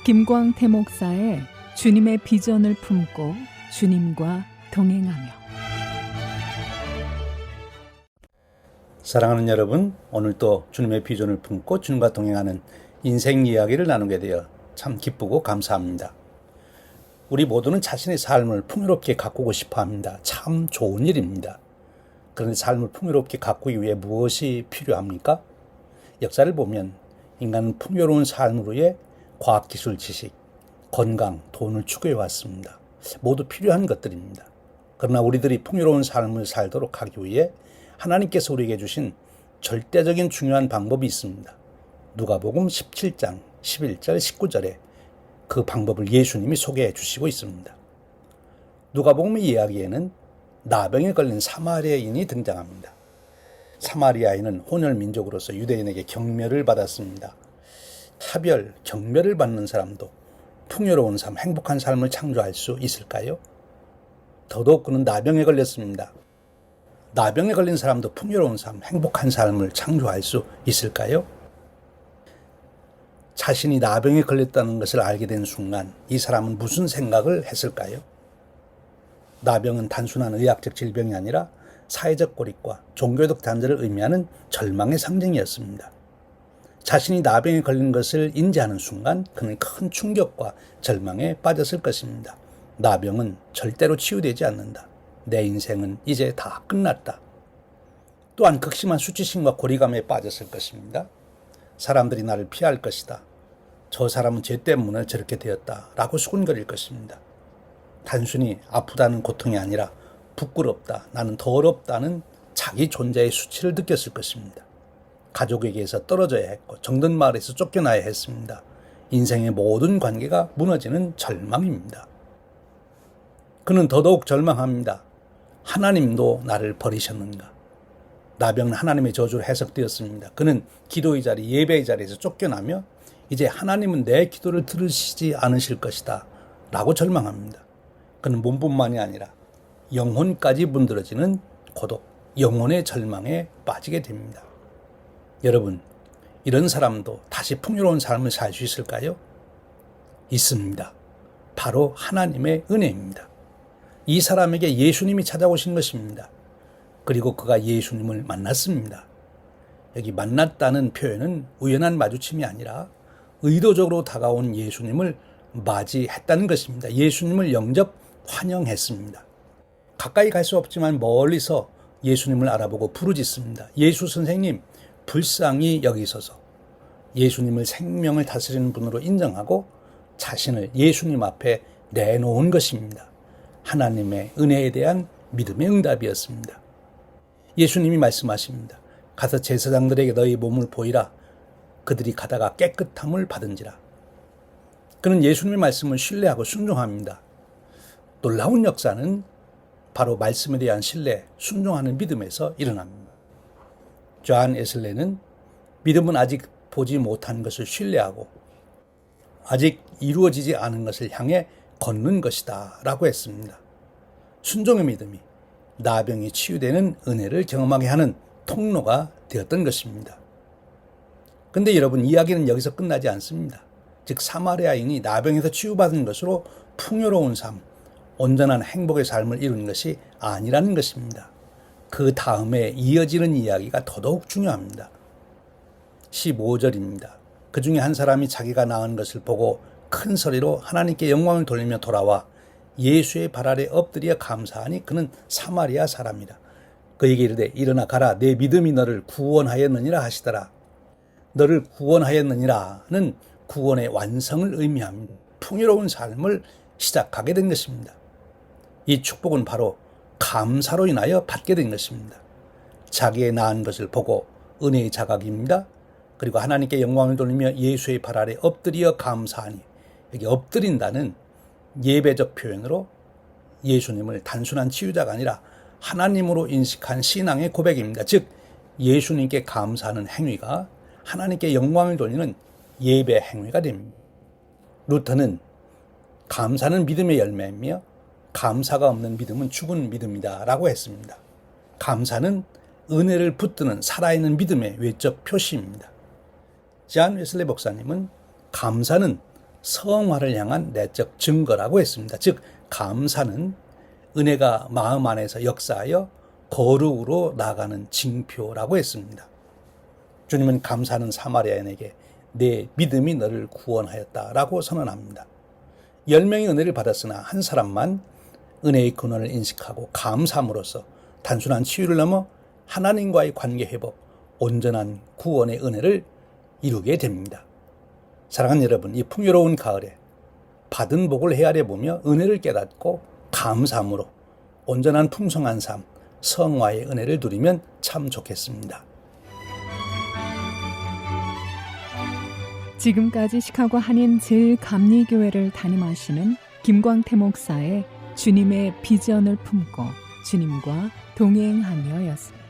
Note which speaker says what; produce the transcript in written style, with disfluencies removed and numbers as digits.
Speaker 1: 김광태 목사의 주님의 비전을 품고 주님과 동행하며.
Speaker 2: 사랑하는 여러분, 오늘 또 주님의 비전을 품고 주님과 동행하는 인생 이야기를 나누게 되어 참 기쁘고 감사합니다. 우리 모두는 자신의 삶을 풍요롭게 가꾸고 싶어 합니다. 참 좋은 일입니다. 그런데 삶을 풍요롭게 가꾸기 위해 무엇이 필요합니까? 역사를 보면 인간은 풍요로운 삶을 위해 과학기술, 지식, 건강, 돈을 추구해 왔습니다. 모두 필요한 것들입니다. 그러나 우리들이 풍요로운 삶을 살도록 하기 위해 하나님께서 우리에게 주신 절대적인 중요한 방법이 있습니다. 누가복음 17장 11절 19절에 그 방법을 예수님이 소개해 주시고 있습니다. 누가복음의 이야기에는 나병에 걸린 사마리아인이 등장합니다. 사마리아인은 혼혈 민족으로서 유대인에게 경멸을 받았습니다. 차별, 경멸을 받는 사람도 풍요로운 삶, 행복한 삶을 창조할 수 있을까요? 더더욱 그는 나병에 걸렸습니다. 나병에 걸린 사람도 풍요로운 삶, 행복한 삶을 창조할 수 있을까요? 자신이 나병에 걸렸다는 것을 알게 된 순간 이 사람은 무슨 생각을 했을까요? 나병은 단순한 의학적 질병이 아니라 사회적 고립과 종교적 단절을 의미하는 절망의 상징이었습니다. 자신이 나병에 걸린 것을 인지하는 순간 그는 큰 충격과 절망에 빠졌을 것입니다. 나병은 절대로 치유되지 않는다. 내 인생은 이제 다 끝났다. 또한 극심한 수치심과 고리감에 빠졌을 것입니다. 사람들이 나를 피할 것이다. 저 사람은 죄 때문에 저렇게 되었다. 라고 수군거릴 것입니다. 단순히 아프다는 고통이 아니라 부끄럽다, 나는 더럽다는 자기 존재의 수치를 느꼈을 것입니다. 가족에게서 떨어져야 했고 정든 마을에서 쫓겨나야 했습니다. 인생의 모든 관계가 무너지는 절망입니다. 그는 더더욱 절망합니다. 하나님도 나를 버리셨는가? 나병은 하나님의 저주로 해석되었습니다. 그는 기도의 자리, 예배의 자리에서 쫓겨나며 이제 하나님은 내 기도를 들으시지 않으실 것이다 라고 절망합니다. 그는 몸뿐만이 아니라 영혼까지 문드러지는 고독, 영혼의 절망에 빠지게 됩니다. 여러분, 이런 사람도 다시 풍요로운 삶을 살 수 있을까요? 있습니다. 바로 하나님의 은혜입니다. 이 사람에게 예수님이 찾아오신 것입니다. 그리고 그가 예수님을 만났습니다. 여기 만났다는 표현은 우연한 마주침이 아니라 의도적으로 다가온 예수님을 맞이했다는 것입니다. 예수님을 영접, 환영했습니다. 가까이 갈 수 없지만 멀리서 예수님을 알아보고 부르짖습니다. 예수 선생님, 불쌍히 여기소서. 예수님을 생명을 다스리는 분으로 인정하고 자신을 예수님 앞에 내놓은 것입니다. 하나님의 은혜에 대한 믿음의 응답이었습니다. 예수님이 말씀하십니다. 가서 제사장들에게 너희 몸을 보이라. 그들이 가다가 깨끗함을 받은지라. 그는 예수님의 말씀을 신뢰하고 순종합니다. 놀라운 역사는 바로 말씀에 대한 신뢰, 순종하는 믿음에서 일어납니다. 존 웨슬리는 믿음은 아직 보지 못한 것을 신뢰하고 아직 이루어지지 않은 것을 향해 걷는 것이다 라고 했습니다. 순종의 믿음이 나병이 치유되는 은혜를 경험하게 하는 통로가 되었던 것입니다. 그런데 여러분, 이야기는 여기서 끝나지 않습니다. 즉 사마리아인이 나병에서 치유받은 것으로 풍요로운 삶, 온전한 행복의 삶을 이루는 것이 아니라는 것입니다. 그 다음에 이어지는 이야기가 더더욱 중요합니다. 15절입니다. 그 중에 한 사람이 자기가 낳은 것을 보고 큰 소리로 하나님께 영광을 돌리며 돌아와 예수의 발 아래 엎드려 감사하니 그는 사마리아 사람이라. 그에게 이르되 일어나 가라, 내 믿음이 너를 구원하였느니라 하시더라. 너를 구원하였느니라는 구원의 완성을 의미합니다. 풍요로운 삶을 시작하게 된 것입니다. 이 축복은 바로 감사로 인하여 받게 된 것입니다. 자기의 낳은 것을 보고 은혜의 자각입니다. 그리고 하나님께 영광을 돌리며 예수의 발 아래 엎드려 감사하니, 여기 엎드린다는 예배적 표현으로 예수님을 단순한 치유자가 아니라 하나님으로 인식한 신앙의 고백입니다. 즉 예수님께 감사하는 행위가 하나님께 영광을 돌리는 예배 행위가 됩니다. 루터는 감사는 믿음의 열매이며 감사가 없는 믿음은 죽은 믿음이다 라고 했습니다. 감사는 은혜를 붙드는 살아있는 믿음의 외적 표시입니다. 존 웨슬리 목사님은 감사는 성화를 향한 내적 증거라고 했습니다. 즉 감사는 은혜가 마음 안에서 역사하여 거룩으로 나가는 징표라고 했습니다. 주님은 감사하는 사마리아인에게 내 믿음이 너를 구원하였다라고 선언합니다. 10명이 은혜를 받았으나 한 사람만 은혜의 근원을 인식하고 감사함으로써 단순한 치유를 넘어 하나님과의 관계 회복, 온전한 구원의 은혜를 이루게 됩니다. 사랑하는 여러분, 이 풍요로운 가을에 받은 복을 헤아려 보며 은혜를 깨닫고 감사함으로 온전한 풍성한 삶, 성화의 은혜를 누리면 참 좋겠습니다.
Speaker 1: 지금까지 시카고 한인 제일감리교회를 담임하시는 김광태 목사의 주님의 비전을 품고 주님과 동행하며였습니다.